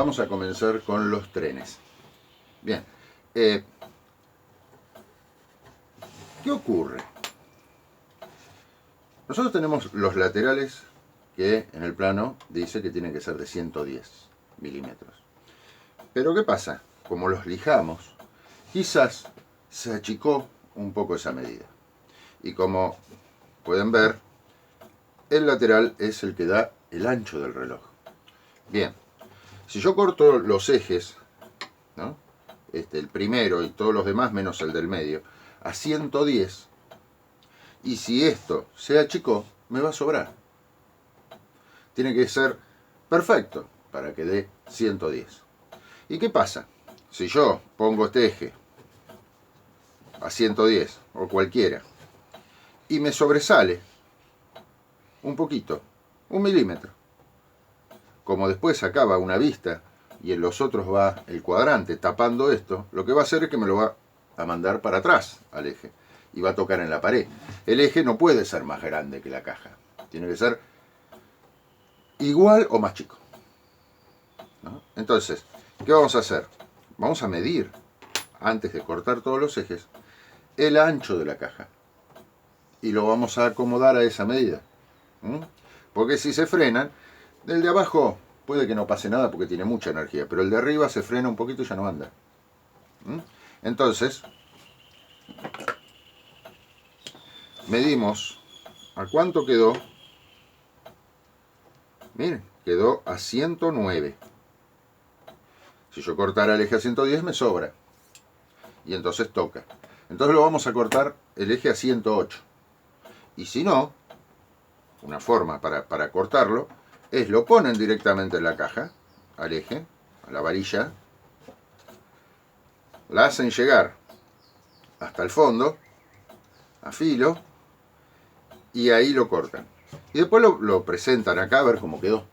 vamos a comenzar con los trenes. Bien, ¿qué ocurre? Nosotros tenemos los laterales que en el plano dice que tienen que ser de 110 milímetros. Pero ¿qué pasa? Como los lijamos, quizás se achicó un poco esa medida. Y como pueden ver, el lateral es el que da el ancho del reloj. Bien, si yo corto los ejes, ¿no? El primero y todos los demás menos el del medio, a 110, y si esto se achicó, me va a sobrar. Tiene que ser perfecto para que dé 110. ¿Y qué pasa? Si yo pongo este eje a 110 o cualquiera y me sobresale un poquito, 1 milímetro, como después acá va una vista y en los otros va el cuadrante tapando esto, lo que va a hacer es que me lo va a mandar para atrás al eje y va a tocar en la pared. El eje no puede ser más grande que la caja, tiene que ser igual o más chico, ¿no? Entonces, ¿qué vamos a hacer? Vamos a medir, antes de cortar todos los ejes, el ancho de la caja y lo vamos a acomodar a esa medida. Porque si se frenan, el de abajo puede que no pase nada porque tiene mucha energía, pero el de arriba se frena un poquito y ya no anda. Entonces, medimos a cuánto quedó. Miren, quedó a 109. Si yo cortara el eje a 110 me sobra. Y entonces toca. Entonces lo vamos a cortar el eje a 108. Y si no, una forma para cortarlo es lo ponen directamente en la caja, al eje, a la varilla, la hacen llegar hasta el fondo, a filo, y ahí lo cortan. Y después lo presentan acá a ver cómo quedó.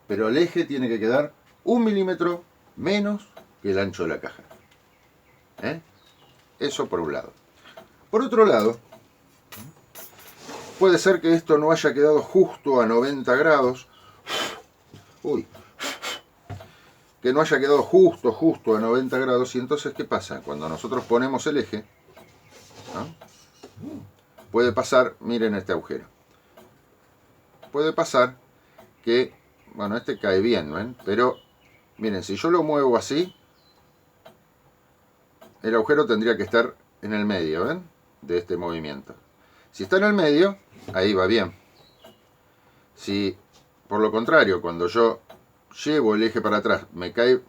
Pero el eje tiene que quedar 1 milímetro menos que el ancho de la caja. Eso por un lado. Por otro lado, puede ser que esto no haya quedado justo a 90 grados. Que no haya quedado justo a 90 grados. Y entonces, ¿qué pasa? Cuando nosotros ponemos el eje, ¿no? Puede pasar, miren este agujero. Puede pasar que, bueno, este cae bien, ¿no? Pero, miren, si yo lo muevo así, el agujero tendría que estar en el medio, ¿ven? De este movimiento. Si está en el medio, ahí va bien. Si, por lo contrario, cuando yo llevo el eje para atrás, me cae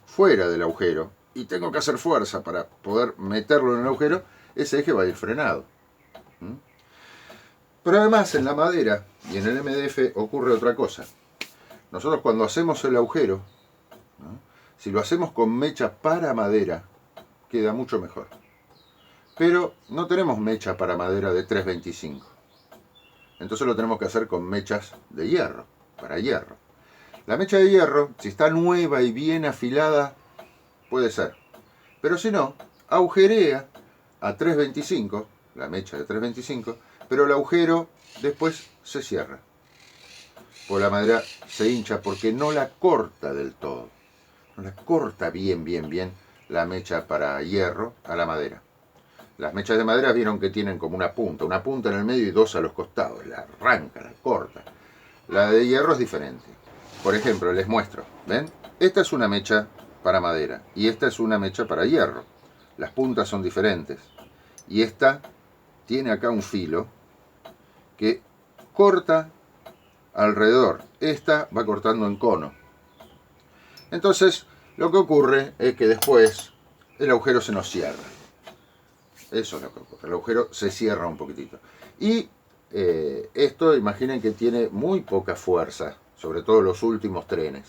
fuera del agujero y tengo que hacer fuerza para poder meterlo en el agujero, ese eje va a ir frenado. Pero además en la madera y en el MDF ocurre otra cosa. Nosotros cuando hacemos el agujero, ¿no? Si lo hacemos con mecha para madera, queda mucho mejor. Pero no tenemos mecha para madera de 325. Entonces lo tenemos que hacer con mechas de hierro, para hierro. La mecha de hierro, si está nueva y bien afilada, puede ser. Pero si no, agujerea a 325, la mecha de 325, pero el agujero después se cierra. Pues la madera se hincha porque no la corta del todo. No la corta bien la mecha para hierro a la madera. Las mechas de madera vieron que tienen como una punta en el medio y dos a los costados. La arranca, la corta. La de hierro es diferente. Por ejemplo, les muestro. ¿Ven? Esta es una mecha para madera y esta es una mecha para hierro. Las puntas son diferentes. Y esta tiene acá un filo que corta alrededor. Esta va cortando en cono. Entonces, lo que ocurre es que después el agujero se nos cierra. Eso es lo que ocurre. El agujero se cierra un poquitito. Y esto, imaginen que tiene muy poca fuerza, sobre todo los últimos trenes.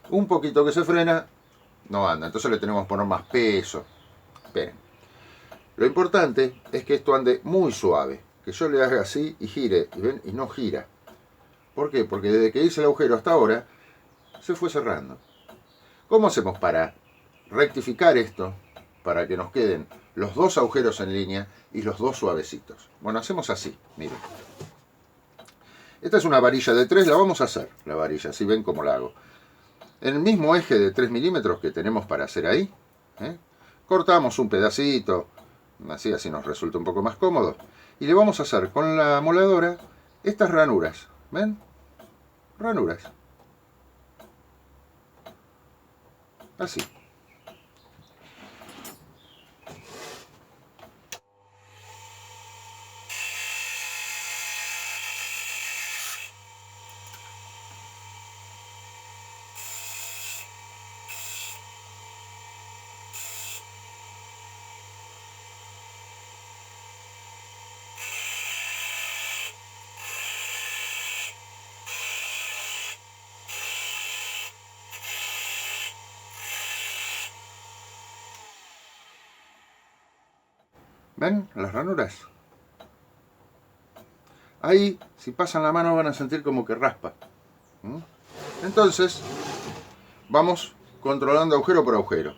Un poquito que se frena, no anda. Entonces le tenemos que poner más peso. Esperen. Lo importante es que esto ande muy suave. Que yo le haga así y gire. ¿Y ven? Y no gira. ¿Por qué? Porque desde que hice el agujero hasta ahora, se fue cerrando. ¿Cómo hacemos para rectificar esto? Para que nos queden los dos agujeros en línea y los dos suavecitos. Bueno, hacemos así, miren. Esta es una varilla de 3, la vamos a hacer, la varilla, así ven cómo la hago. En el mismo eje de 3 milímetros que tenemos para hacer ahí, cortamos un pedacito, así nos resulta un poco más cómodo, y le vamos a hacer con la moladora estas ranuras, ¿ven? Ranuras. Así. ¿Ven las ranuras? Ahí, si pasan la mano, van a sentir como que raspa. Entonces, vamos controlando agujero por agujero,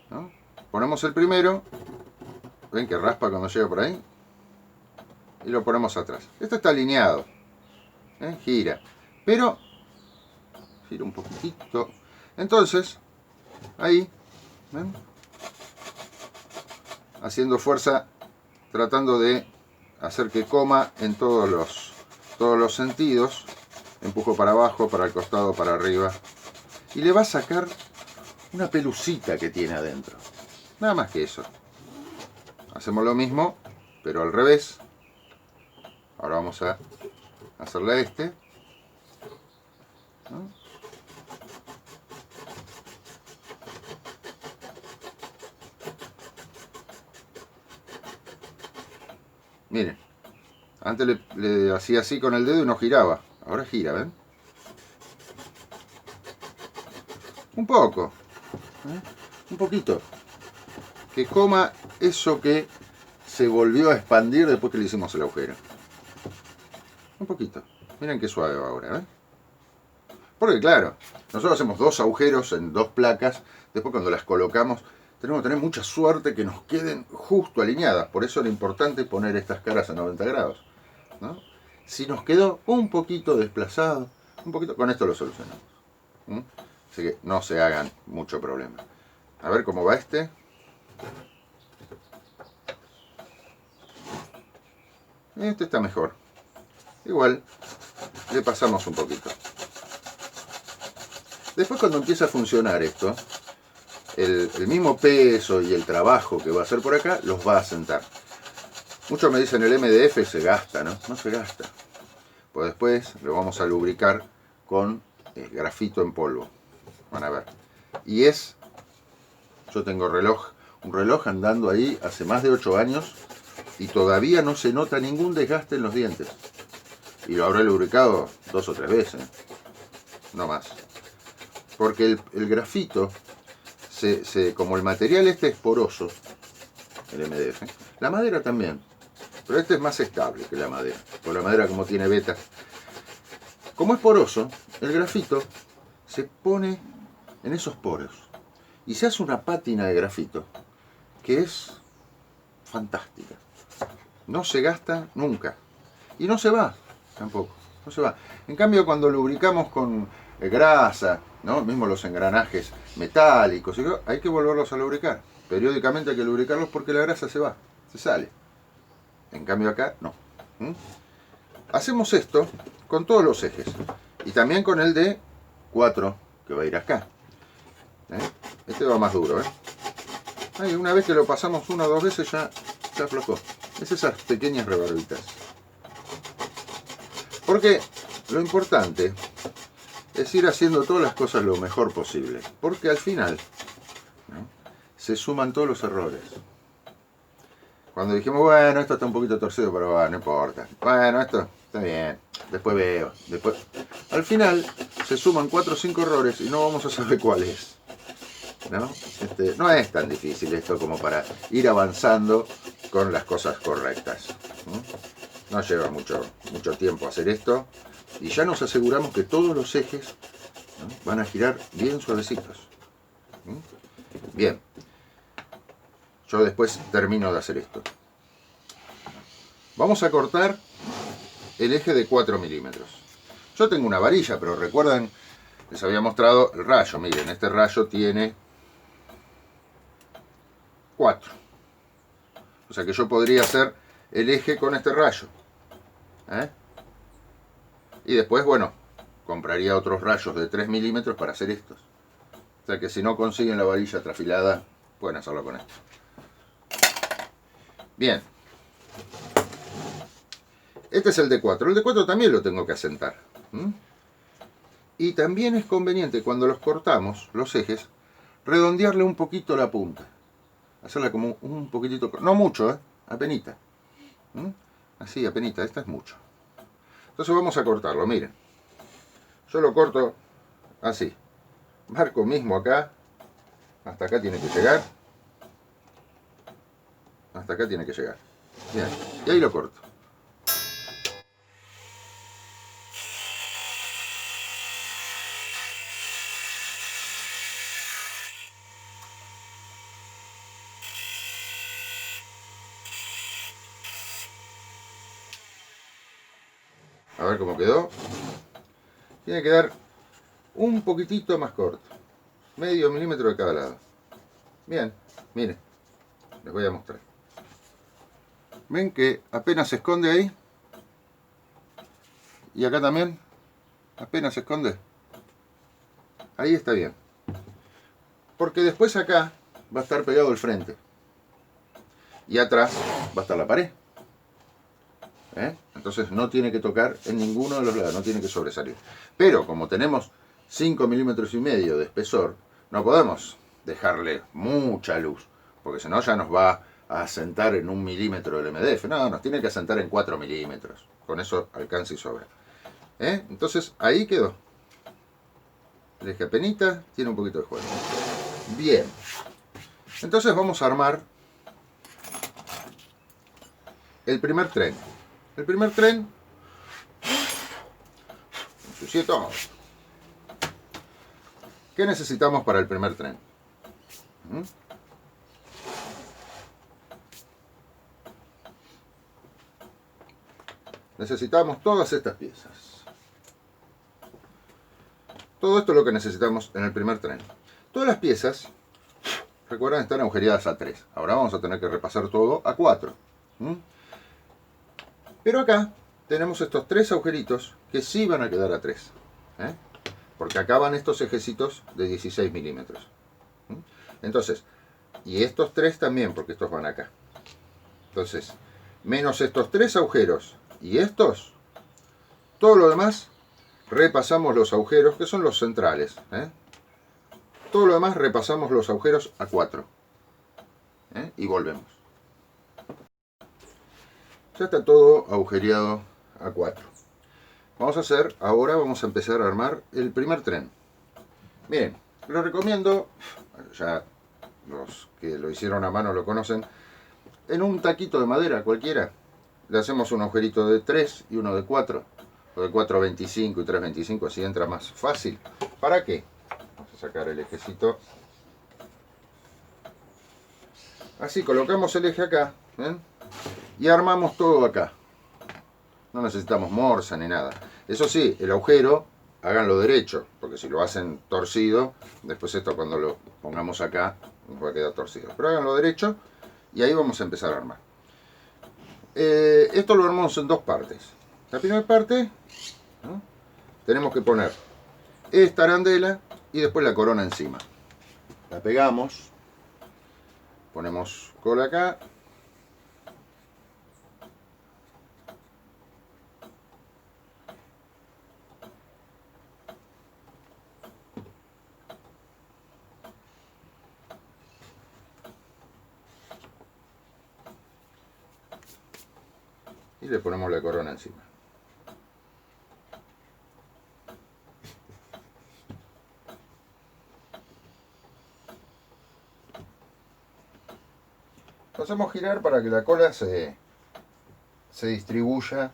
¿no? Ponemos el primero, ven que raspa cuando llega por ahí, y lo ponemos atrás. Esto está alineado, gira, pero gira un poquitito. Entonces, ahí, ¿ven? Haciendo fuerza, tratando de hacer que coma en todos los sentidos. Empujo para abajo, para el costado, para arriba. Y le va a sacar una pelucita que tiene adentro. Nada más que eso. Hacemos lo mismo, pero al revés. Ahora vamos a hacerle a este. ¿No? Miren, antes le hacía así con el dedo y no giraba. Ahora gira, ¿ven? Un poco. Un poquito. Que coma eso que se volvió a expandir después que le hicimos el agujero. Un poquito. Miren qué suave va ahora, ¿ven? Porque claro, nosotros hacemos 2 agujeros en 2 placas. Después cuando las colocamos, tenemos que tener mucha suerte que nos queden justo alineadas. Por eso era importante poner estas caras a 90 grados, ¿no? Si nos quedó un poquito desplazado, un poquito, con esto lo solucionamos. Así que no se hagan mucho problema. A ver cómo va este. Este está mejor. Igual, le pasamos un poquito. Después cuando empieza a funcionar esto, el mismo peso y el trabajo que va a hacer por acá, los va a sentar. Muchos me dicen el MDF se gasta, ¿no? No se gasta. Pues después lo vamos a lubricar con grafito en polvo. Van a ver. Y yo tengo un reloj andando ahí hace más de 8 años y todavía no se nota ningún desgaste en los dientes. Y lo habré lubricado 2 o 3 veces. No más. Porque el grafito, como el material este es poroso, el MDF, la madera también, pero este es más estable que la madera, porque la madera como tiene vetas. Como es poroso, el grafito se pone en esos poros y se hace una pátina de grafito que es fantástica. No se gasta nunca y no se va tampoco, no se va. En cambio cuando lubricamos con grasa, ¿no? Mismo los engranajes metálicos, hay que volverlos a lubricar. Periódicamente hay que lubricarlos porque la grasa se va, se sale. En cambio acá no. Hacemos esto con todos los ejes y también con el de 4 que va a ir acá. Este va más duro, Ahí, una vez que lo pasamos 1 o 2 veces ya aflojó. Es esas pequeñas rebarbitas. Porque lo importante es ir haciendo todas las cosas lo mejor posible. Porque al final, ¿no?, se suman todos los errores. Cuando dijimos, bueno, esto está un poquito torcido, pero no importa. Bueno, esto está bien. Después veo. Al final se suman 4 o 5 errores y no vamos a saber cuál es, ¿no? No es tan difícil esto como para ir avanzando con las cosas correctas. No lleva mucho tiempo hacer esto y ya nos aseguramos que todos los ejes, ¿no?, van a girar bien suavecitos. Bien, yo después termino de hacer esto. Vamos a cortar el eje de 4 milímetros. Yo tengo una varilla, pero recuerdan les había mostrado el rayo. Miren, este rayo tiene 4. O sea que yo podría hacer el eje con este rayo. Y después, bueno, compraría otros rayos de 3 milímetros para hacer estos. O sea que si no consiguen la varilla trafilada, pueden hacerlo con esto. Bien. Este es el D4. El D4 también lo tengo que asentar. Y también es conveniente cuando los cortamos, los ejes, redondearle un poquito la punta. Hacerla como un poquitito, no mucho, apenita. Así, apenita, esta es mucho. Entonces vamos a cortarlo, miren. Yo lo corto así. Marco mismo acá. Hasta acá tiene que llegar. Hasta acá tiene que llegar. Bien, y ahí lo corto. A ver cómo quedó. Tiene que quedar un poquitito más corto. Medio milímetro de cada lado. Bien, miren. Les voy a mostrar. ¿Ven que apenas se esconde ahí? Y acá también. Apenas se esconde. Ahí está bien. Porque después acá va a estar pegado el frente. Y atrás va a estar la pared. Entonces no tiene que tocar en ninguno de los lados, no tiene que sobresalir. Pero como tenemos 5 milímetros y medio de espesor, no podemos dejarle mucha luz, porque si no ya nos va a asentar en 1 milímetro del MDF. No, nos tiene que asentar en 4 milímetros. Con eso alcanza y sobra. Entonces ahí quedó. El eje apenita, tiene un poquito de juego. Bien. Entonces vamos a armar el primer tren. El primer tren, ensucié todo. ¿Qué necesitamos para el primer tren? Necesitamos todas estas piezas. Todo esto es lo que necesitamos en el primer tren. Todas las piezas, recuerden, están agujereadas a 3. Ahora vamos a tener que repasar todo a 4. Pero acá tenemos estos 3 agujeritos que sí van a quedar a 3. Porque acá van estos ejecitos de 16 milímetros. Entonces, y estos 3 también, porque estos van acá. Entonces, menos estos 3 agujeros y estos, todo lo demás, repasamos los agujeros, que son los centrales. Todo lo demás repasamos los agujeros a 4. Y volvemos. Ya está todo agujereado a 4. Ahora vamos a empezar a armar el primer tren. Miren, lo recomiendo, ya los que lo hicieron a mano lo conocen, en un taquito de madera cualquiera. Le hacemos un agujerito de 3 y uno de 4, o de 4.25 y 3.25, así entra más fácil. ¿Para qué? Vamos a sacar el ejecito. Así, colocamos el eje acá, ¿ven? Y armamos todo acá. No necesitamos morsa ni nada. Eso sí, el agujero, háganlo derecho, porque si lo hacen torcido, después esto cuando lo pongamos acá, nos va a quedar torcido. Pero háganlo derecho y ahí vamos a empezar a armar. Esto lo armamos en 2 partes. La primera parte, ¿no? Tenemos que poner esta arandela y después la corona encima. La pegamos, ponemos cola acá. Y le ponemos la corona encima. Lo hacemos girar para que la cola se distribuya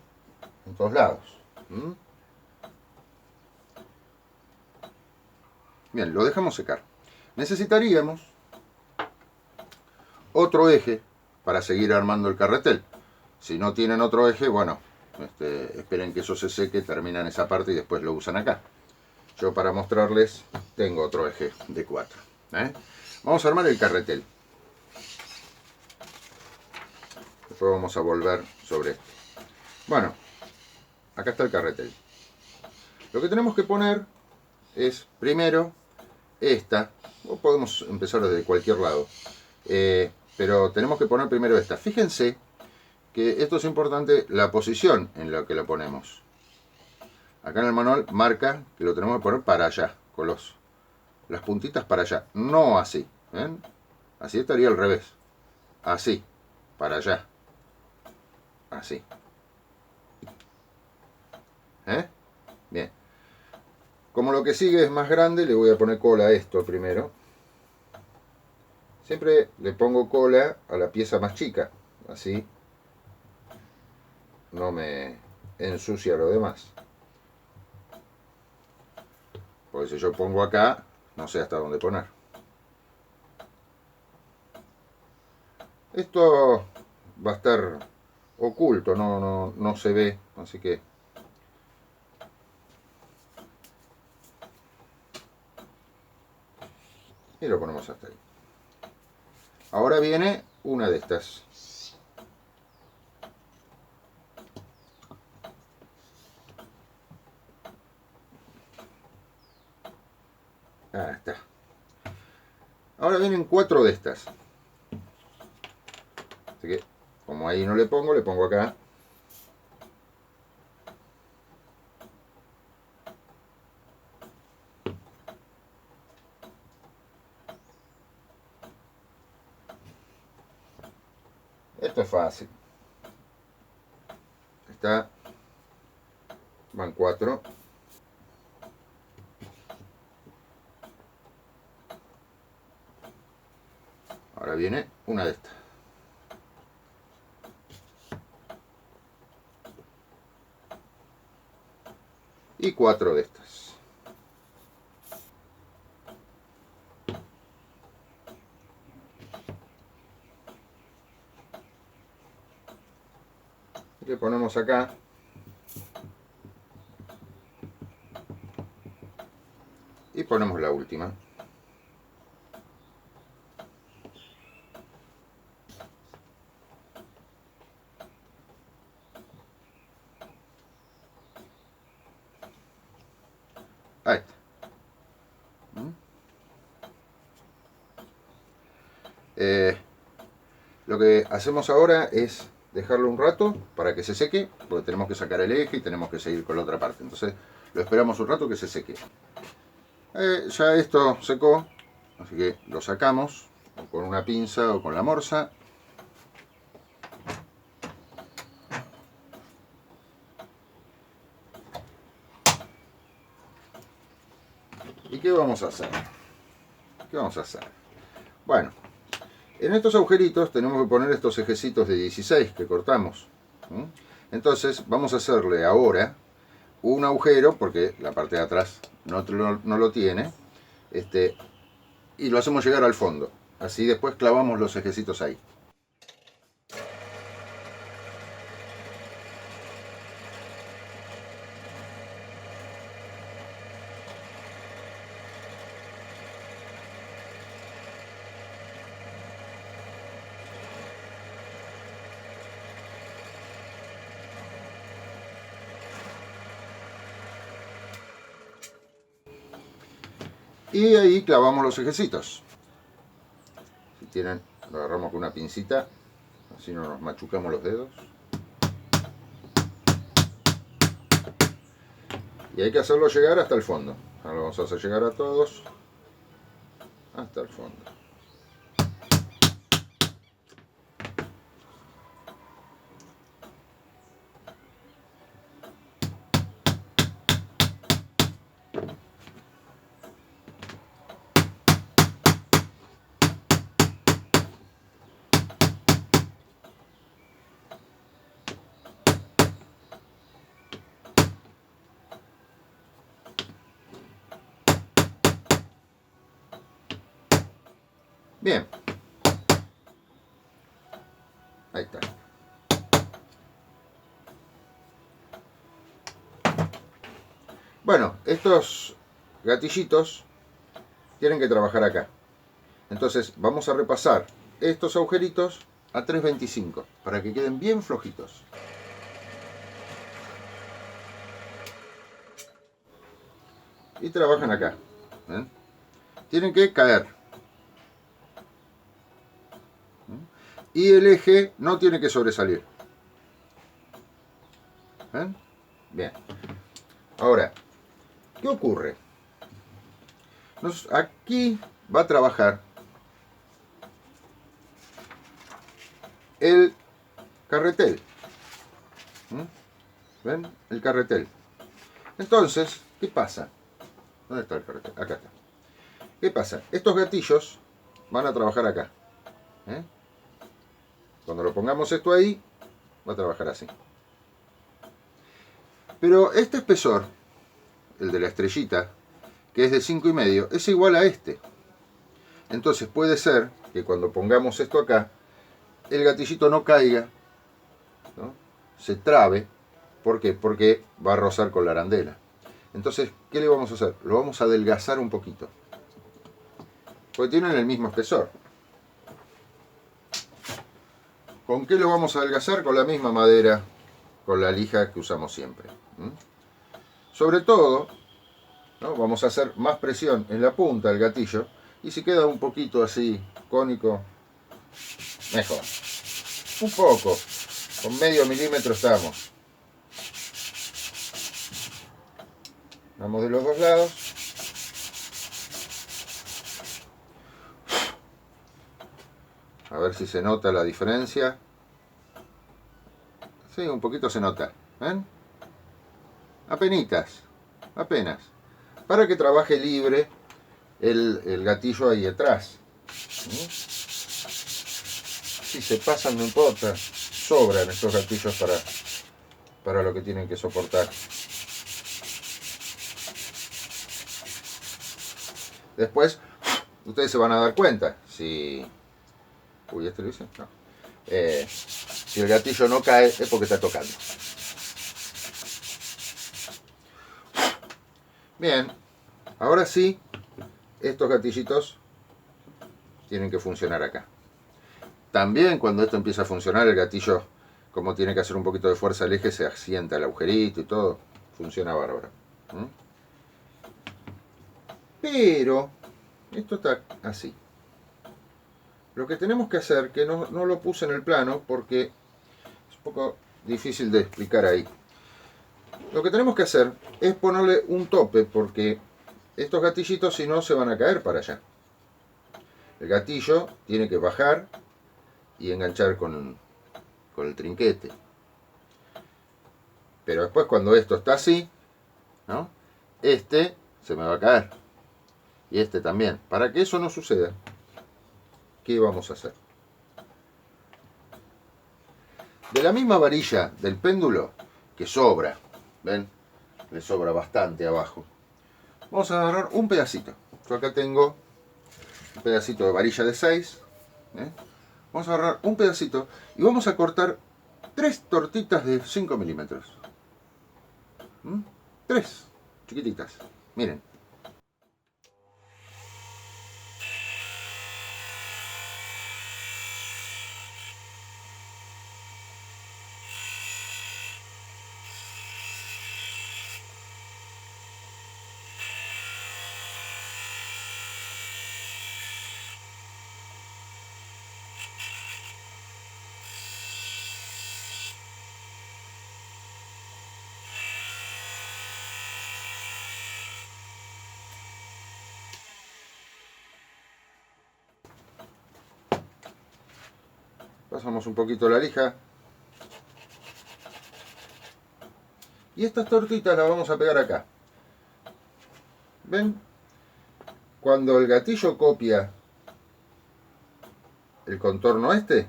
en todos lados. Bien, lo dejamos secar. Necesitaríamos otro eje para seguir armando el carretel. Si no tienen otro eje, bueno, esperen que eso se seque, terminan esa parte y después lo usan acá. yo para mostrarles tengo otro eje de 4. Vamos a armar el carretel. Después vamos a volver sobre esto. Bueno, acá está el carretel. Lo que tenemos que poner es primero esta, o podemos empezar desde cualquier lado, pero tenemos que poner primero esta. Fíjense que esto es importante, la posición en la que la ponemos. Acá en el manual marca que lo tenemos que poner para allá, con las puntitas para allá, no así. ¿Ven? Así estaría al revés. Así, para allá. Así. Bien. Como lo que sigue es más grande, le voy a poner cola a esto primero. Siempre le pongo cola a la pieza más chica, así no me ensucia lo demás. Porque si yo pongo acá, no sé hasta dónde poner. Esto va a estar oculto, no se ve, así que y lo ponemos hasta ahí. Ahora viene una de estas. Ahí está. Ahora vienen 4 de estas. Así que, como ahí no le pongo acá. Esto es fácil. Está. Van 4. Ahora viene una de estas. Y 4 de estas. Le ponemos acá. Y ponemos la última. Ahí está. Lo que hacemos ahora es dejarlo un rato para que se seque, porque tenemos que sacar el eje y tenemos que seguir con la otra parte. Entonces lo esperamos un rato que se seque. Ya esto secó, así que lo sacamos o con una pinza o con la morsa. ¿Y qué vamos a hacer? ¿Qué vamos a hacer? Bueno, en estos agujeritos tenemos que poner estos ejecitos de 16 que cortamos. Entonces vamos a hacerle ahora un agujero, porque la parte de atrás no lo tiene, y lo hacemos llegar al fondo. Así después clavamos los ejecitos ahí. Y ahí clavamos los ejecitos. Si tienen, lo agarramos con una pincita, así no nos machucamos los dedos. Y hay que hacerlo llegar hasta el fondo. Ahora lo vamos a hacer llegar a todos hasta el fondo. Bien. Ahí está. Bueno, estos gatillitos tienen que trabajar acá. Entonces vamos a repasar estos agujeritos a 3.25 para que queden bien flojitos. Y trabajan acá. ¿Ven? Tienen que caer. Y el eje no tiene que sobresalir. ¿Ven? Bien. Ahora, ¿qué ocurre? Aquí va a trabajar el carretel. ¿Ven? El carretel. Entonces, ¿qué pasa? ¿Dónde está el carretel? Acá está. ¿Qué pasa? Estos gatillos van a trabajar acá. Cuando lo pongamos esto ahí, va a trabajar así. Pero este espesor, el de la estrellita, que es de 5,5, es igual a este. Entonces puede ser que cuando pongamos esto acá, el gatillito no caiga, ¿no? Se trabe. ¿Por qué? Porque va a rozar con la arandela. Entonces, ¿qué le vamos a hacer? Lo vamos a adelgazar un poquito. Porque tienen el mismo espesor. ¿Con qué lo vamos a adelgazar? Con la misma madera, con la lija que usamos siempre. Sobre todo, ¿no? Vamos a hacer más presión en la punta del gatillo. Y si queda un poquito así, cónico, mejor. Un poco, con medio milímetro estamos. Vamos de los dos lados. A ver si se nota la diferencia. Sí, un poquito se nota. ¿Ven? Apenitas. Apenas. Para que trabaje libre el gatillo ahí atrás. Si se pasan no importa. Sobran estos gatillos para lo que tienen que soportar. Después, ustedes se van a dar cuenta. Si... Uy, ¿este lo hice? No. Si el gatillo no cae es porque está tocando. Bien, ahora sí, estos gatillitos tienen que funcionar acá. También cuando esto empieza a funcionar, el gatillo, como tiene que hacer un poquito de fuerza al eje, se asienta el agujerito y todo. Funciona bárbaro. Pero, esto está así. Lo que tenemos que hacer, que no lo puse en el plano porque es un poco difícil de explicar ahí. Lo que tenemos que hacer es ponerle un tope porque estos gatillitos si no se van a caer para allá. El gatillo tiene que bajar y enganchar con el trinquete. Pero después cuando esto está así, ¿no? Este se me va a caer. Y este también. Para que eso no suceda, ¿qué vamos a hacer? De la misma varilla del péndulo, que sobra, ¿ven? Le sobra bastante abajo. Vamos a agarrar un pedacito. Yo acá tengo un pedacito de varilla de 6. Vamos a agarrar un pedacito y vamos a cortar 3 tortitas de 5 milímetros. 3 chiquititas. Miren. Pasamos un poquito la lija. Y estas tortitas las vamos a pegar acá. ¿Ven? Cuando el gatillo copia el contorno este,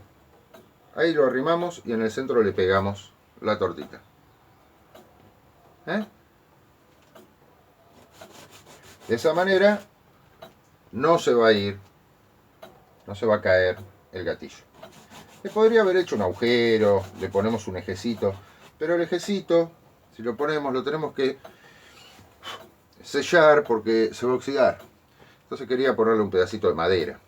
ahí lo arrimamos y en el centro le pegamos la tortita. De esa manera no se va a ir, no se va a caer el gatillo. Le podría haber hecho un agujero, le ponemos un ejecito, pero el ejecito, si lo ponemos, lo tenemos que sellar porque se va a oxidar. Entonces quería ponerle un pedacito de madera.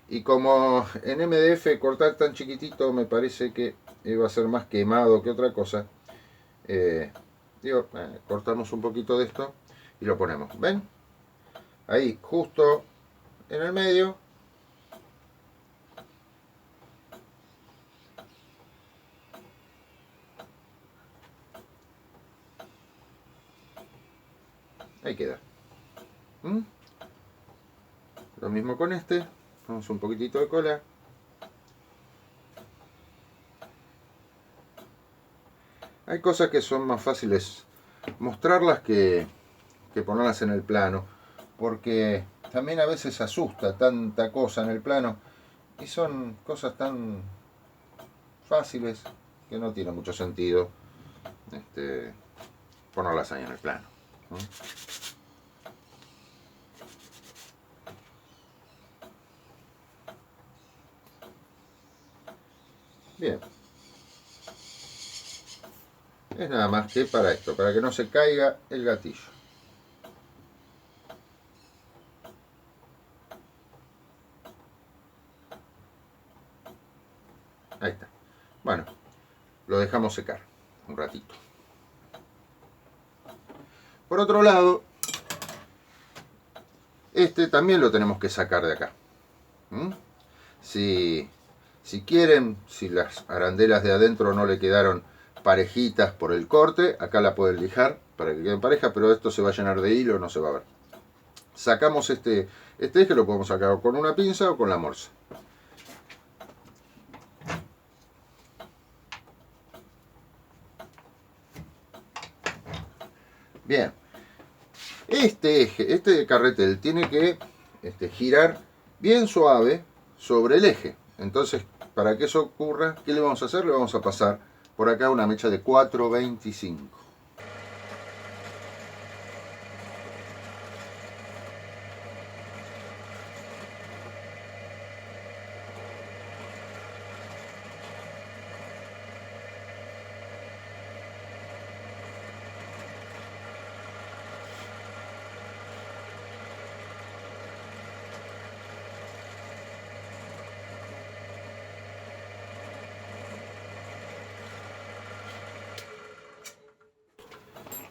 Y como en MDF cortar tan chiquitito me parece que iba a ser más quemado que otra cosa, cortamos un poquito de esto y lo ponemos. ¿Ven? Ahí, justo en el medio. Ahí queda. ¿Mm? Lo mismo con este. Vamos un poquitito de cola. Hay cosas que son más fáciles mostrarlas que ponerlas en el plano. Porque también a veces asusta tanta cosa en el plano. Y son cosas tan fáciles que no tiene mucho sentido ponerlas ahí en el plano, ¿no? Bien. Es nada más que para esto, para que no se caiga el gatillo. Ahí está. Bueno, lo dejamos secar un ratito. Por otro lado, este también lo tenemos que sacar de acá. Si quieren, si las arandelas de adentro no le quedaron parejitas por el corte, acá la pueden lijar para que queden pareja, pero esto se va a llenar de hilo, no se va a ver. Sacamos este eje, lo podemos sacar con una pinza o con la morsa. Bien, este eje, este carretel tiene que girar bien suave sobre el eje. Entonces, para que eso ocurra, ¿qué le vamos a hacer? Le vamos a pasar por acá una mecha de 425.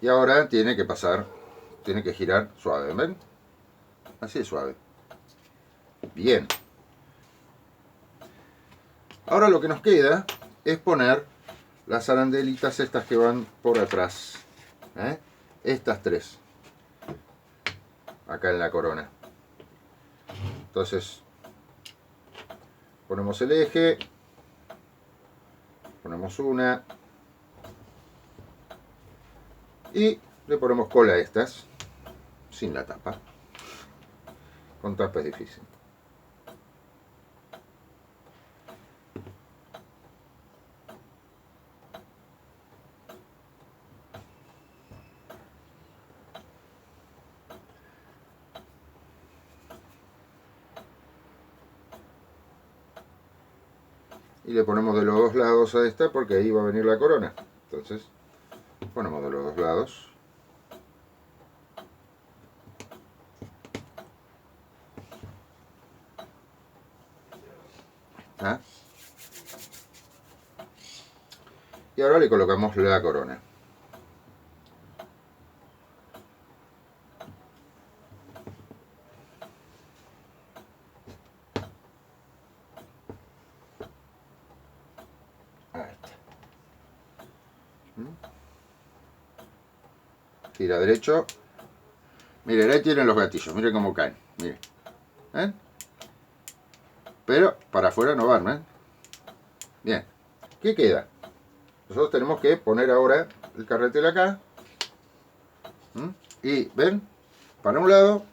Y ahora tiene que pasar, tiene que girar suave, ¿ven? Así de suave. Bien. Ahora lo que nos queda es poner las arandelitas estas que van por atrás. Estas tres. Acá en la corona. Entonces, ponemos el eje. Ponemos una. Y le ponemos cola a estas. Sin la tapa. Con tapa es difícil. Y le ponemos de los dos lados a esta porque ahí va a venir la corona. Entonces, ponemos de los dos lados. ¿Ah? Y ahora le colocamos la corona. Ahí está. Gira derecho. Miren, ahí tienen los gatillos. Miren cómo caen. Miren. ¿Ven? Pero para afuera no van, ¿ven? Bien. ¿Qué queda? Nosotros tenemos que poner ahora el carretel acá. Y, ¿ven? Para un lado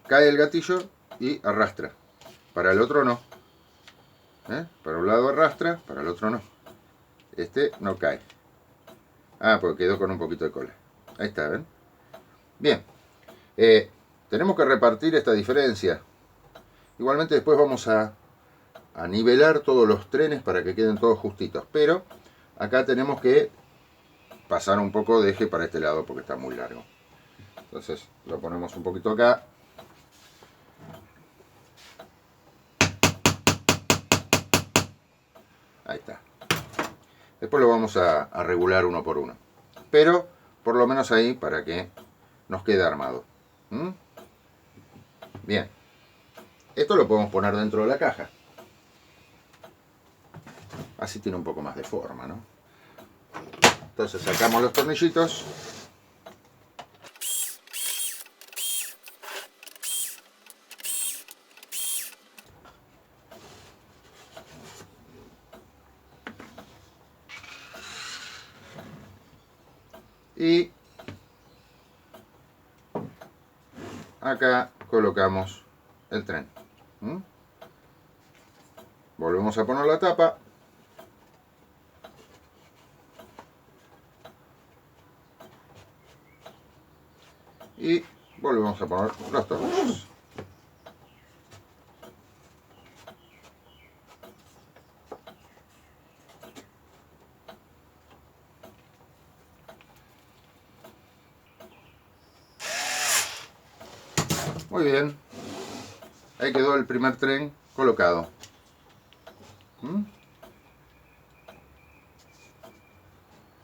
cae el gatillo y arrastra. Para el otro no. Para un lado arrastra, para el otro no. Este no cae. Ah, porque quedó con un poquito de cola. Ahí está, ¿ven? Bien. Tenemos que repartir esta diferencia. Igualmente después vamos a nivelar todos los trenes para que queden todos justitos. Pero acá tenemos que pasar un poco de eje para este lado porque está muy largo. Entonces lo ponemos un poquito acá. Ahí está. Después lo vamos a regular uno por uno. Pero por lo menos ahí para que nos quede armado. ¿Mm? Bien. Esto lo podemos poner dentro de la caja. Así tiene un poco más de forma, ¿no? Entonces sacamos los tornillitos. Y acá colocamos el tren. ¿Mm? Volvemos a poner la tapa. Y volvemos a poner los tornillos. Muy bien. Ahí quedó el primer tren colocado. ¿Mm?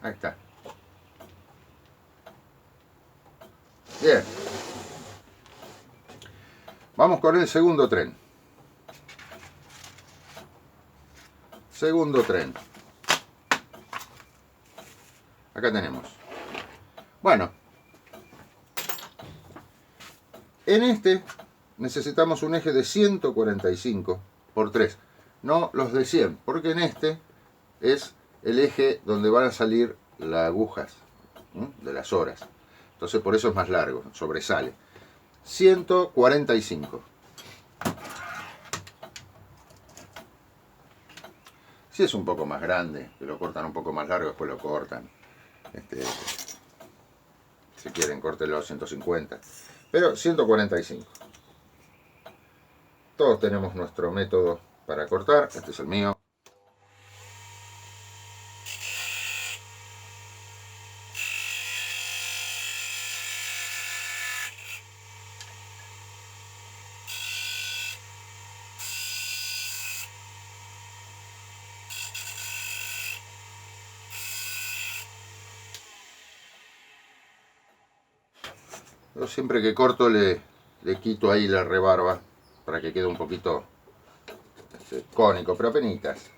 Ahí está. Bien. Vamos con el segundo tren. Segundo tren. Acá tenemos. Bueno. En este necesitamos un eje de 145 por 3. No los de 100, porque en este es el eje donde van a salir las agujas de las horas. Entonces por eso es más largo, sobresale. 145. Si es un poco más grande, que lo cortan un poco más largo, después lo cortan. Si quieren, córtenlo a 150. Pero 145. Todos tenemos nuestro método para cortar. Este es el mío. Yo siempre que corto le quito ahí la rebarba para que quede un poquito cónico, pero apenitas.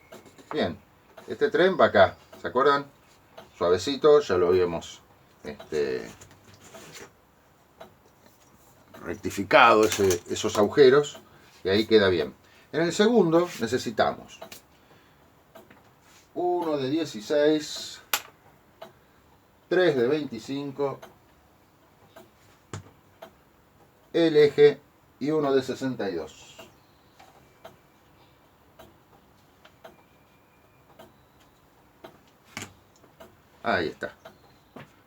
Bien, este tren va acá, ¿se acuerdan? Suavecito, ya lo habíamos rectificado esos agujeros y ahí queda bien. En el segundo necesitamos uno de 16, 3 de 25, el eje y uno de 62. Ahí está.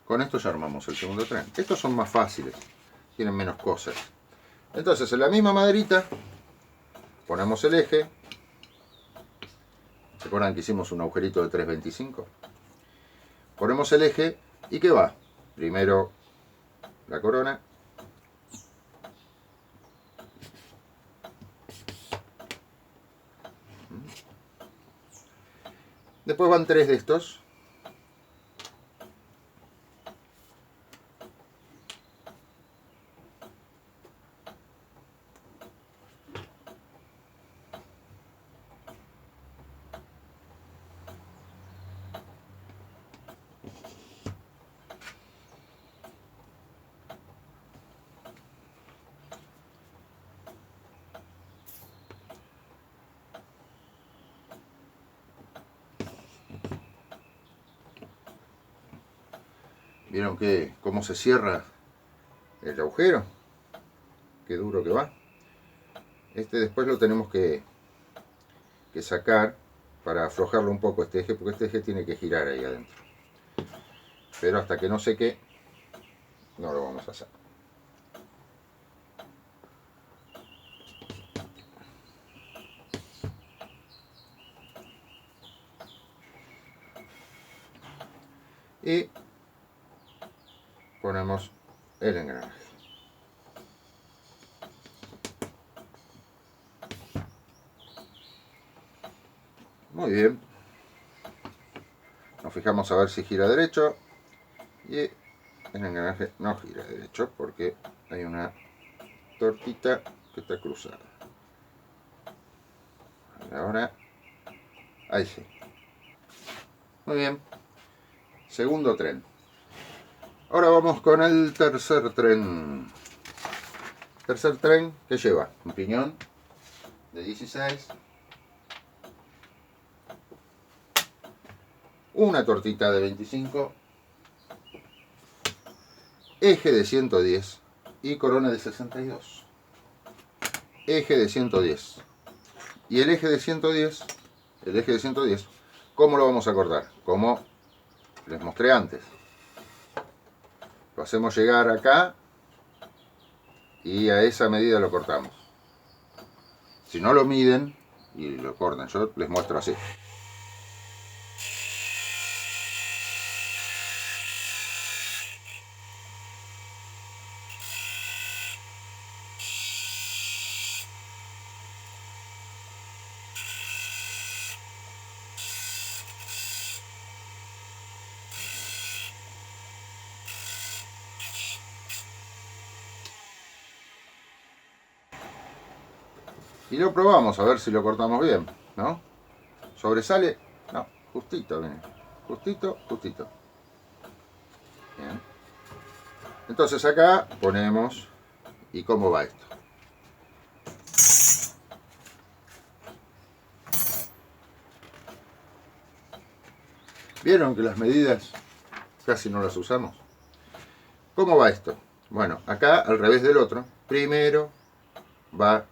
Con esto ya armamos el segundo tren. Estos son más fáciles, tienen menos cosas. Entonces en la misma maderita ponemos el eje. ¿Se acuerdan que hicimos un agujerito de 3,25? Ponemos el eje y ¿qué va? Primero la corona. Después van 3 de estos. ¿Vieron cómo se cierra el agujero? Qué duro que va. Después lo tenemos que sacar para aflojarlo un poco este eje, porque este eje tiene que girar ahí adentro. Pero hasta que no seque, no lo vamos a hacer. Y ponemos el engranaje. Muy bien. Nos fijamos a ver si gira derecho. Y el engranaje no gira derecho porque hay una tortita que está cruzada. Ahora, ahí sí. Muy bien. Segundo tren. Ahora vamos con el tercer tren. Tercer tren que lleva un piñón de 16, una tortita de 25, eje de 110 y corona de 62. Eje de 110. Y el eje de 110, ¿cómo lo vamos a cortar? Como les mostré antes. Lo hacemos llegar acá y a esa medida lo cortamos. Si no lo miden y lo cortan, yo les muestro así. Y lo probamos a ver si lo cortamos bien, ¿no? ¿Sobresale? No, justito, miren. Justito, justito. Bien. Entonces acá ponemos, ¿y cómo va esto? ¿Vieron que las medidas casi no las usamos? ¿Cómo va esto? Bueno, acá al revés del otro, primero va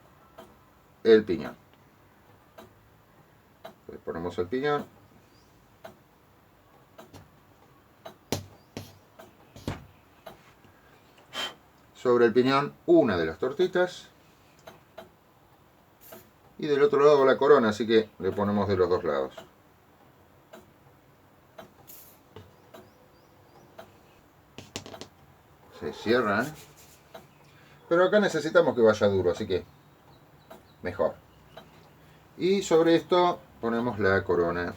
el piñón. Entonces ponemos el piñón. Sobre el piñón una de las tortitas. Y del otro lado la corona, así que le ponemos de los dos lados. Se cierra, ¿eh? Pero acá necesitamos que vaya duro, así que mejor. Y sobre esto ponemos la corona.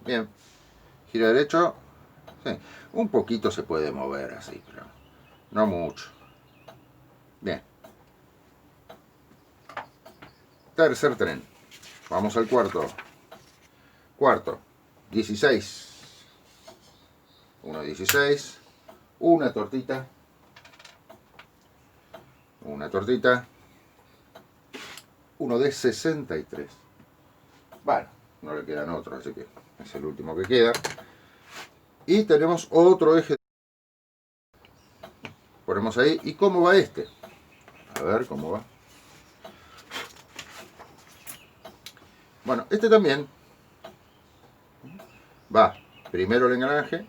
Bien. Gira derecho. Sí. Un poquito se puede mover así, pero no mucho. Bien. Tercer tren. Vamos al cuarto. Cuarto. 16. 1,16. Una tortita. Una tortita. Uno de 63. Bueno, no le quedan otros, así que es el último que queda. Y tenemos otro eje. Ponemos ahí. ¿Y cómo va este? A ver cómo va. Bueno, este también va primero el engranaje.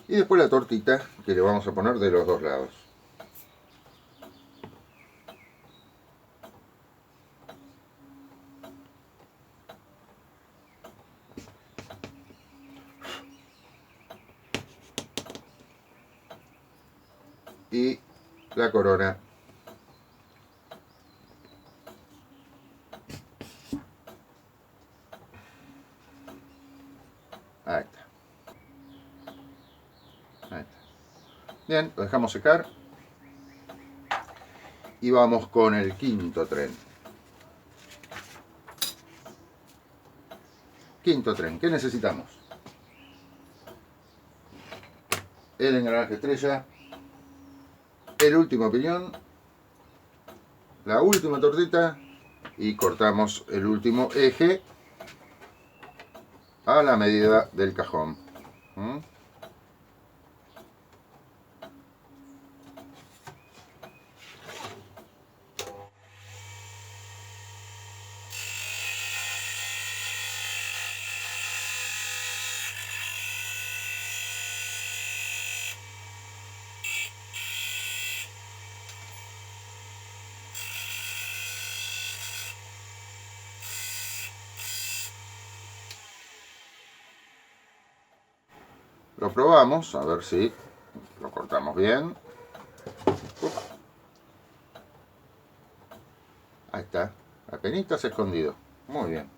Y después la tortita que le vamos a poner de los dos lados. Y la corona. Ahí está. Ahí está. Bien, lo dejamos secar. Y vamos con el quinto tren. Quinto tren. ¿Qué necesitamos? El engranaje estrella. El último piñón. La última tortita. Y cortamos el último eje a la medida del cajón. ¿Mm? Lo probamos, a ver si lo cortamos bien. Ahí está, apenitas escondido. Muy bien.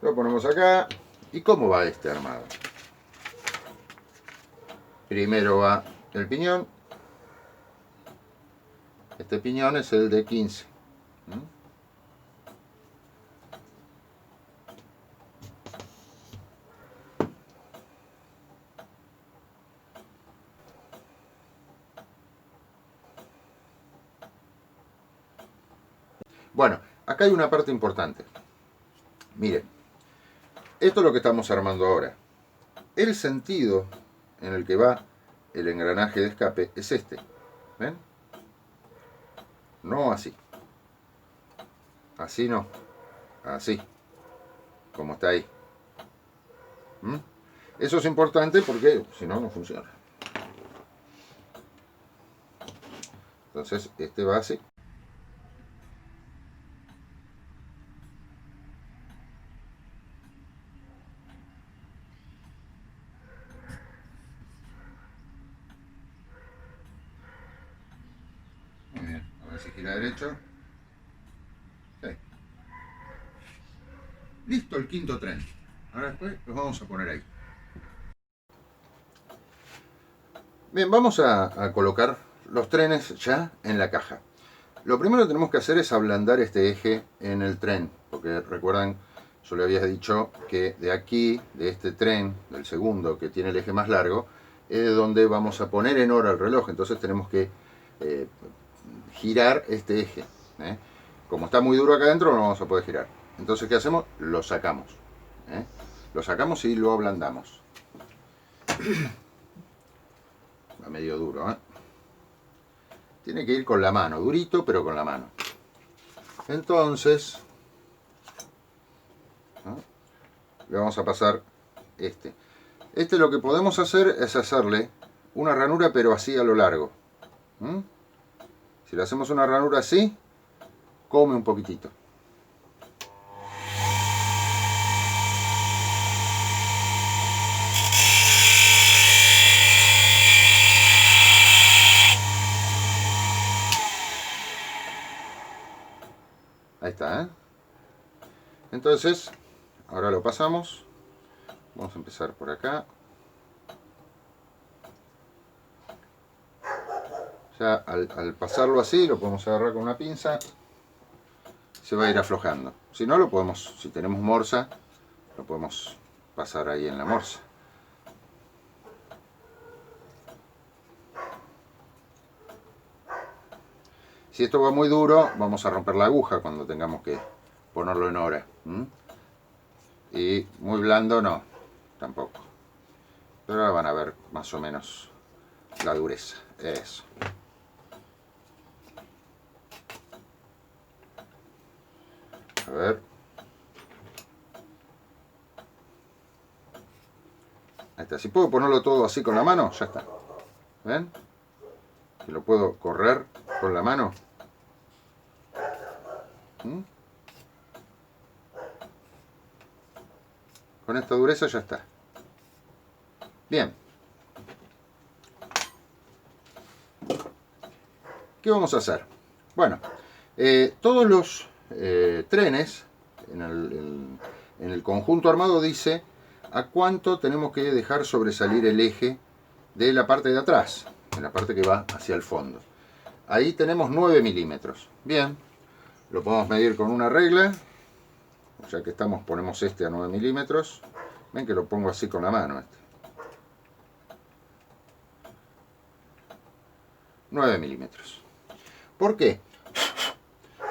Lo ponemos acá. ¿Y cómo va este armado? Primero va el piñón. Este piñón es el de 15. Bueno, acá hay una parte importante. Miren, esto es lo que estamos armando ahora. El sentido en el que va el engranaje de escape es este. ¿Ven? No así. Así no. Así. Como está ahí. Eso es importante porque si no, no funciona. Entonces, este va así. Muy bien. A ver si gira derecho. Sí. Listo el quinto tren. Ahora después los vamos a poner ahí. Bien, vamos a colocar los trenes ya en la caja. Lo primero que tenemos que hacer es ablandar este eje en el tren, porque recuerdan, yo le había dicho que de aquí, de este tren, del segundo, que tiene el eje más largo, es de donde vamos a poner en hora el reloj, entonces tenemos que girar este eje. Como está muy duro acá adentro, no vamos a poder girar. Entonces, ¿qué hacemos? Lo sacamos. Lo sacamos y lo ablandamos. Va medio duro, Tiene que ir con la mano, durito, pero con la mano. Entonces, le vamos a pasar este. Este lo que podemos hacer es hacerle una ranura, pero así a lo largo. Si le hacemos una ranura así, come un poquitito. Ahí está, Entonces, ahora lo pasamos. Vamos a empezar por acá. Ya al pasarlo así, lo podemos agarrar con una pinza. Se va a ir aflojando. Si no, lo podemos, si tenemos morsa, lo podemos pasar ahí en la morsa. Si esto va muy duro, vamos a romper la aguja cuando tengamos que ponerlo en hora. Y muy blando no, tampoco. Pero ahora van a ver más o menos la dureza. Eso. A ver. Ahí está. Si puedo ponerlo todo así con la mano, ya está. ¿Ven? Que lo puedo correr con la mano. Con esta dureza ya está. Bien. ¿Qué vamos a hacer? Bueno, todos los trenes en el conjunto armado dice a cuánto tenemos que dejar sobresalir el eje de la parte de atrás, de la parte que va hacia el fondo. Ahí tenemos 9 milímetros. Bien, lo podemos medir con una regla. Ya que estamos, ponemos este a 9 milímetros. Ven que lo pongo así con la mano. 9 milímetros. ¿Por qué?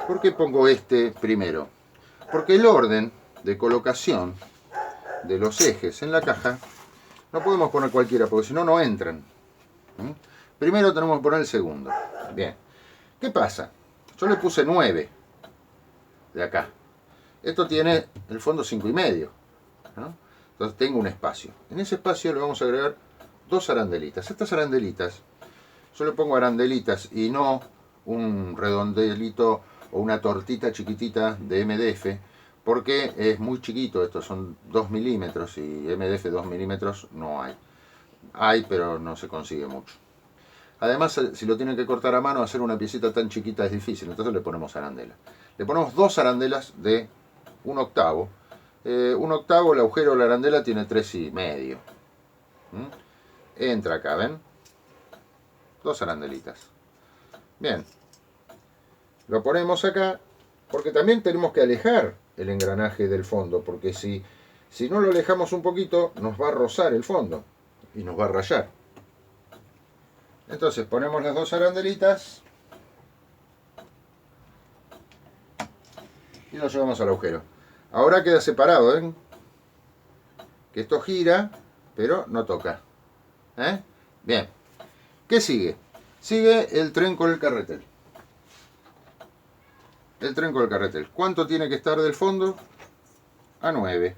¿Por qué pongo este primero? Porque el orden de colocación de los ejes en la caja no podemos poner cualquiera, porque si no, no entran. Primero tenemos que poner el segundo. Bien. ¿Qué pasa? Yo le puse 9 de acá. Esto tiene el fondo 5,5. Entonces tengo un espacio. En ese espacio le vamos a agregar 2 arandelitas. Estas arandelitas, yo le pongo arandelitas y no un redondelito o una tortita chiquitita de MDF, porque es muy chiquito, estos son 2 milímetros y MDF 2 milímetros no hay. Hay, pero no se consigue mucho. Además, si lo tienen que cortar a mano, hacer una piecita tan chiquita es difícil, entonces le ponemos arandela. Le ponemos 2 arandelas de 1/8. 1/8, el agujero de la arandela tiene 3,5. Entra acá, ¿ven? 2 arandelitas. Bien. Lo ponemos acá, porque también tenemos que alejar el engranaje del fondo, porque si no lo alejamos un poquito, nos va a rozar el fondo y nos va a rayar. Entonces ponemos las 2 arandelitas y lo llevamos al agujero. Ahora queda separado, ¿ven? Que esto gira, pero no toca. Bien. ¿Qué sigue? Sigue el tren con el carretel. El tren con el carretel. ¿Cuánto tiene que estar del fondo? A 9.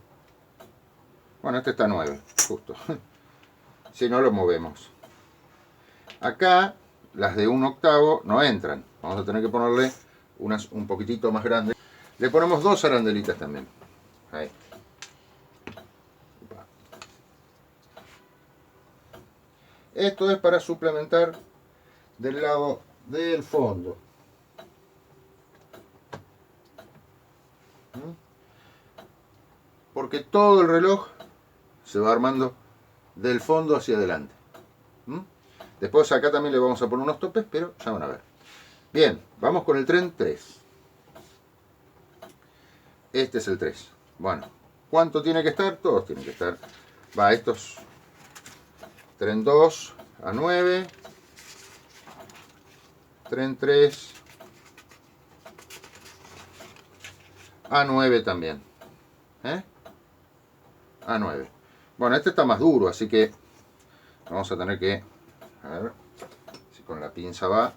Bueno, este está a 9, justo. Si no, lo movemos. Acá, las de 1/8 no entran. Vamos a tener que ponerle unas un poquitito más grandes. Le ponemos 2 arandelitas también. Ahí. Esto es para suplementar del lado del fondo. Porque todo el reloj se va armando del fondo hacia adelante. Después acá también le vamos a poner unos topes, pero ya van a ver. Bien, vamos con el tren 3. Este es el 3. Bueno, ¿cuánto tiene que estar? Todos tienen que estar. Va, estos. Tren 2 a 9. Tren 3 a 9 también. A 9. Bueno, este está más duro, así que vamos a tener que... A ver si con la pinza va.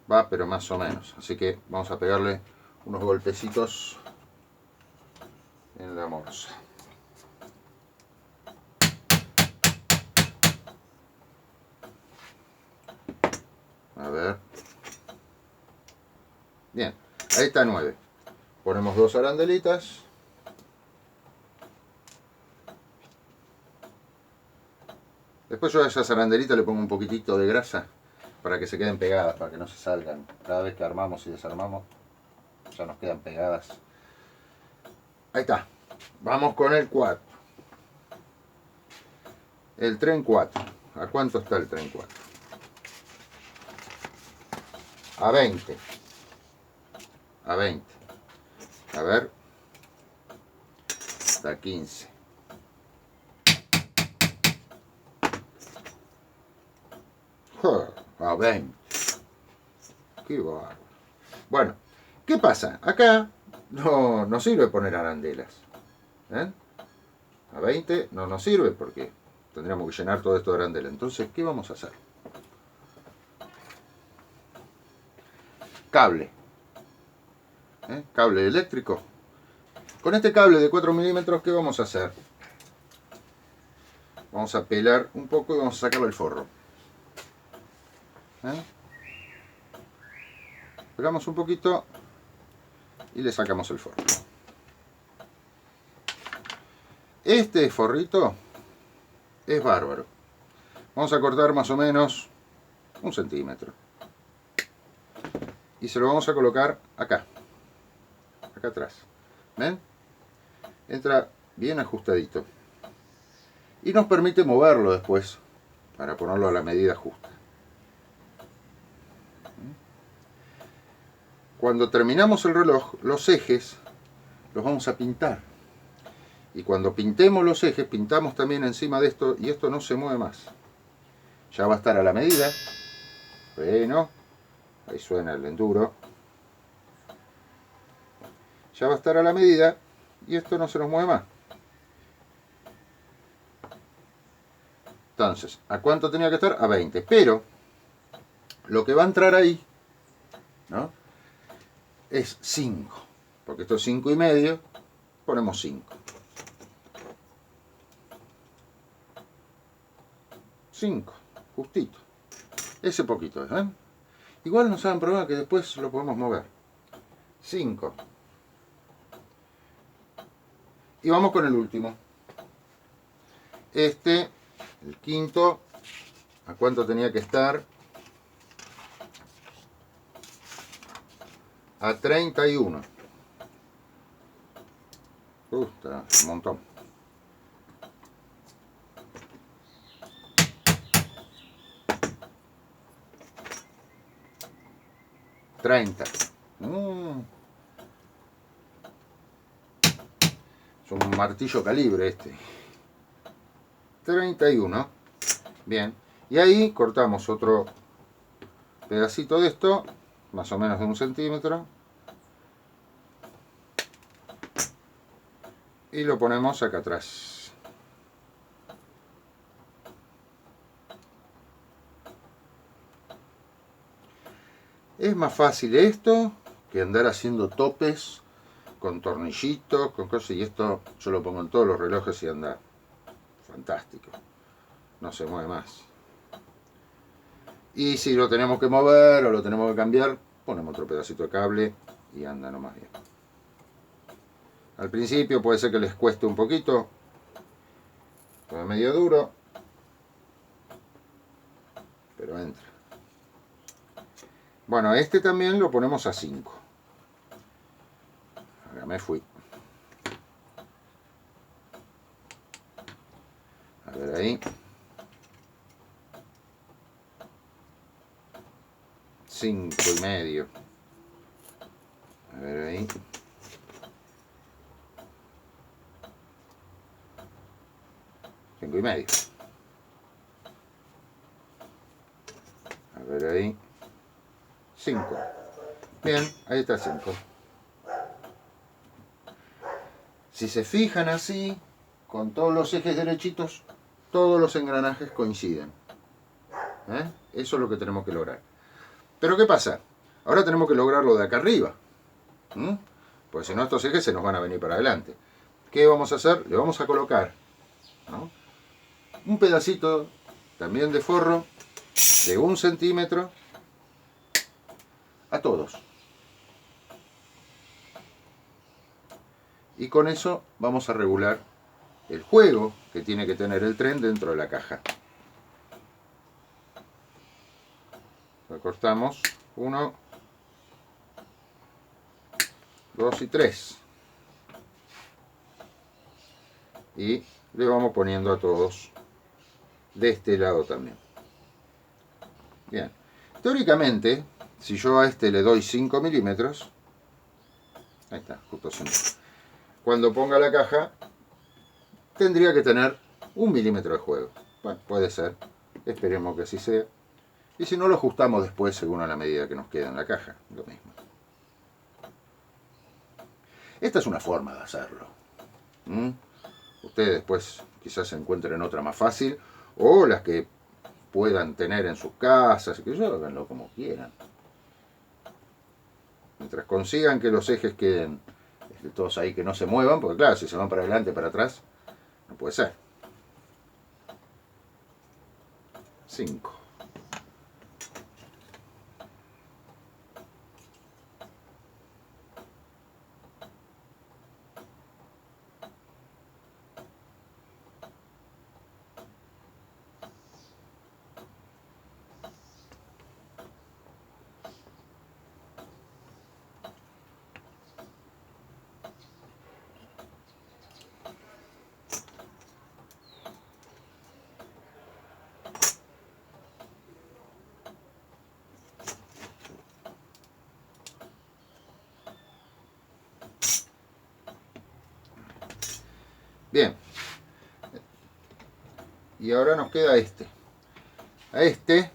Va, pero más o menos. Así que vamos a pegarle unos golpecitos en la morsa. A ver. Bien, ahí está 9. Ponemos 2 arandelitas. Después yo a esas arandelitas le pongo un poquitito de grasa para que se queden pegadas, para que no se salgan. Cada vez que armamos y desarmamos, ya nos quedan pegadas. Ahí está. Vamos con el 4. El tren 4. ¿A cuánto está el tren 4? A 20. A 20. A ver. Está 15. A 20. Qué bárbaro. Bueno, ¿qué pasa? Acá no sirve poner arandelas. A 20 no nos sirve porque tendríamos que llenar todo esto de arandelas. Entonces, ¿qué vamos a hacer? Cable. Cable eléctrico. Con este cable de 4 milímetros, ¿qué vamos a hacer? Vamos a pelar un poco y vamos a sacarle el forro. Pegamos un poquito y le sacamos el forro. Este forrito es bárbaro. Vamos a cortar más o menos 1 centímetro. Y se lo vamos a colocar acá. Acá atrás. ¿Ven? Entra bien ajustadito. Y nos permite moverlo después para ponerlo a la medida justa. Cuando terminamos el reloj, los ejes los vamos a pintar. Y cuando pintemos los ejes, pintamos también encima de esto y esto no se mueve más. Ya va a estar a la medida. Bueno, ahí suena el enduro. Ya va a estar a la medida y esto no se nos mueve más. Entonces, ¿a cuánto tenía que estar? A 20. Pero lo que va a entrar ahí, ¿no?, es 5. Porque esto es 5,5. Ponemos 5. 5, justito. Ese poquito, ¿eh? Igual no saben problema que después lo podemos mover. 5. Y vamos con el último. El quinto, ¿a cuánto tenía que estar? A 31. Está un montón. Es un martillo calibre este. 31. Bien. Y ahí cortamos otro pedacito de esto, más o menos de 1 centímetro. Y lo ponemos acá atrás. Es más fácil esto que andar haciendo topes con tornillitos, con cosas, y esto yo lo pongo en todos los relojes y anda fantástico. No se mueve más. Y si lo tenemos que mover o lo tenemos que cambiar, ponemos otro pedacito de cable y anda nomás bien. Al principio puede ser que les cueste un poquito, todo medio duro, pero entra. Bueno, este también lo ponemos a 5. Ahora me fui. A ver ahí. 5,5. A ver ahí. 5,5. A ver ahí. 5. Bien, ahí está 5. Si se fijan así, con todos los ejes derechitos, todos los engranajes coinciden. Eso es lo que tenemos que lograr. Pero ¿qué pasa? Ahora tenemos que lograrlo de acá arriba. Porque si no, estos ejes se nos van a venir para adelante. ¿Qué vamos a hacer? Le vamos a colocar, ¿no?, un pedacito también de forro de 1 centímetro a todos. Y con eso vamos a regular el juego que tiene que tener el tren dentro de la caja. Lo cortamos 1, 2 y 3. Y le vamos poniendo a todos de este lado también. Bien. Teóricamente, si yo a este le doy 5 milímetros, ahí está, justo 5. Cuando ponga la caja, tendría que tener 1 milímetro de juego. Bueno, puede ser. Esperemos que así sea. Y si no, lo ajustamos después según a la medida que nos queda en la caja. Lo mismo. Esta es una forma de hacerlo. Ustedes después quizás encuentren otra más fácil, o las que puedan tener en sus casas, que yo háganlo como quieran. Mientras consigan que los ejes queden todos ahí, que no se muevan, porque claro, si se van para adelante, para atrás, no puede ser. 5. Bien. Y ahora nos queda este. A este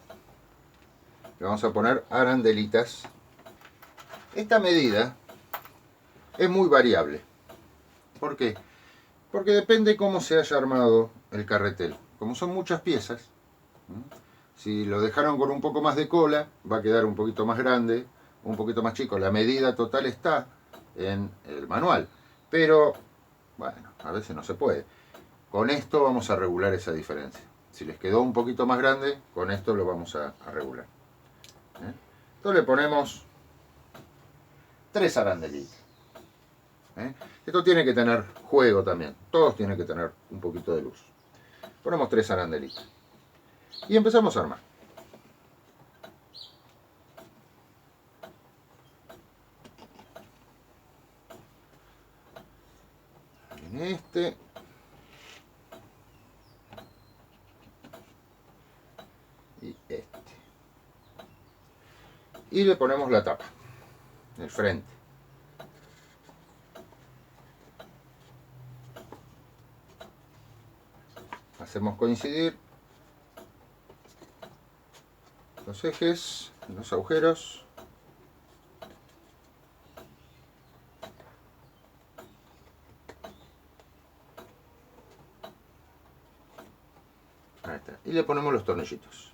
le vamos a poner arandelitas. Esta medida es muy variable. ¿Por qué? Porque depende cómo se haya armado el carretel. Como son muchas piezas, si lo dejaron con un poco más de cola, va a quedar un poquito más grande, un poquito más chico. La medida total está en el manual. Pero, bueno, a veces no se puede. Con esto vamos a regular esa diferencia. Si les quedó un poquito más grande, con esto lo vamos a regular. Entonces le ponemos 3 arandelitas. Esto tiene que tener juego también. Todos tienen que tener un poquito de luz. Ponemos 3 arandelitas. Y empezamos a armar. En este. Y este. Y le ponemos la tapa. El frente. Hacemos coincidir los ejes, los agujeros. Ahí está. Y le ponemos los tornillitos.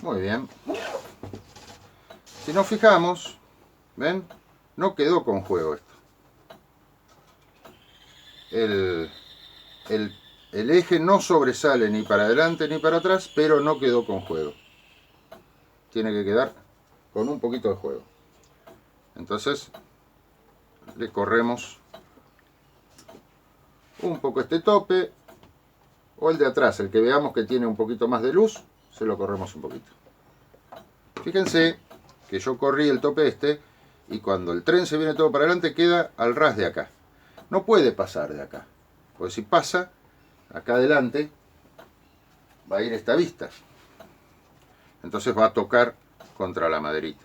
Muy bien. Si nos fijamos, ¿ven? No quedó con juego esto. El eje no sobresale ni para adelante ni para atrás, pero no quedó con juego. Tiene que quedar con un poquito de juego. Entonces, le corremos un poco este tope, o el de atrás, el que veamos que tiene un poquito más de luz, se lo corremos un poquito. Fíjense que yo corrí el tope este y cuando el tren se viene todo para adelante queda al ras de acá. No puede pasar de acá, porque si pasa, acá adelante va a ir esta vista. Entonces va a tocar contra la maderita.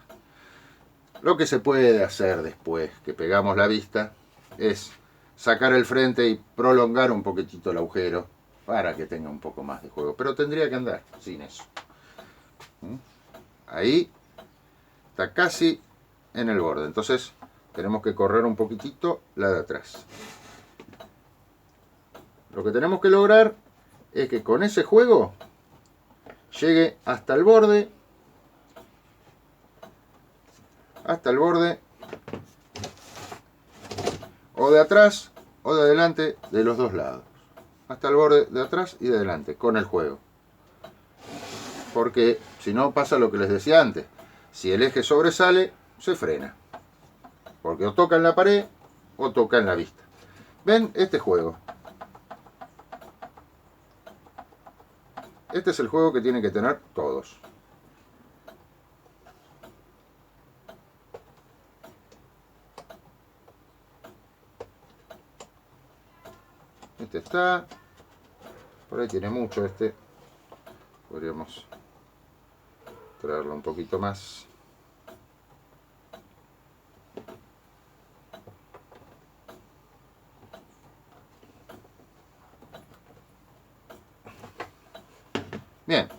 Lo que se puede hacer después que pegamos la vista es sacar el frente y prolongar un poquitito el agujero para que tenga un poco más de juego. Pero tendría que andar sin eso. Ahí está casi en el borde. Entonces tenemos que correr un poquitito la de atrás. Lo que tenemos que lograr es que con ese juego llegue hasta el borde. Hasta el borde. O de atrás o de adelante, de los dos lados. Hasta el borde de atrás y de adelante con el juego. Porque si no pasa lo que les decía antes. Si el eje sobresale, se frena. Porque o toca en la pared o toca en la vista. ¿Ven? Este juego. Este es el juego que tienen que tener todos. Este está. Por ahí tiene mucho este. Podríamos traerlo un poquito más. Bien.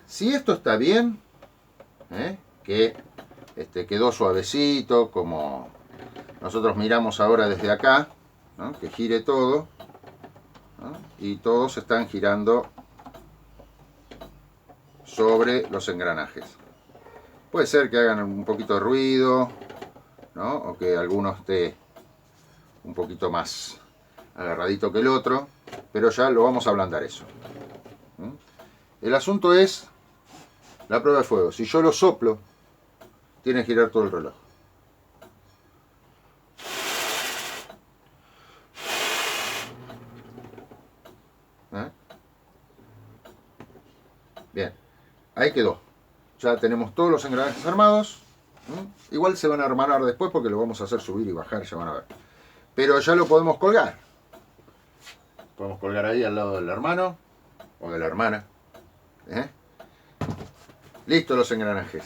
Si esto está bien, que quedó suavecito, como nosotros miramos ahora desde acá, ¿no? Que gire todo, ¿no? Y todos están girando sobre los engranajes. Puede ser que hagan un poquito de ruido, ¿no? O que alguno esté un poquito más agarradito que el otro, pero ya lo vamos a ablandar eso. El asunto es la prueba de fuego. Si yo lo soplo, tiene que girar todo el reloj. Bien, ahí quedó. Ya tenemos todos los engranajes armados. Igual se van a armar después porque lo vamos a hacer subir y bajar, ya van a ver. Pero ya lo podemos colgar. Podemos colgar ahí al lado del hermano. o de la hermana. Listo los engranajes.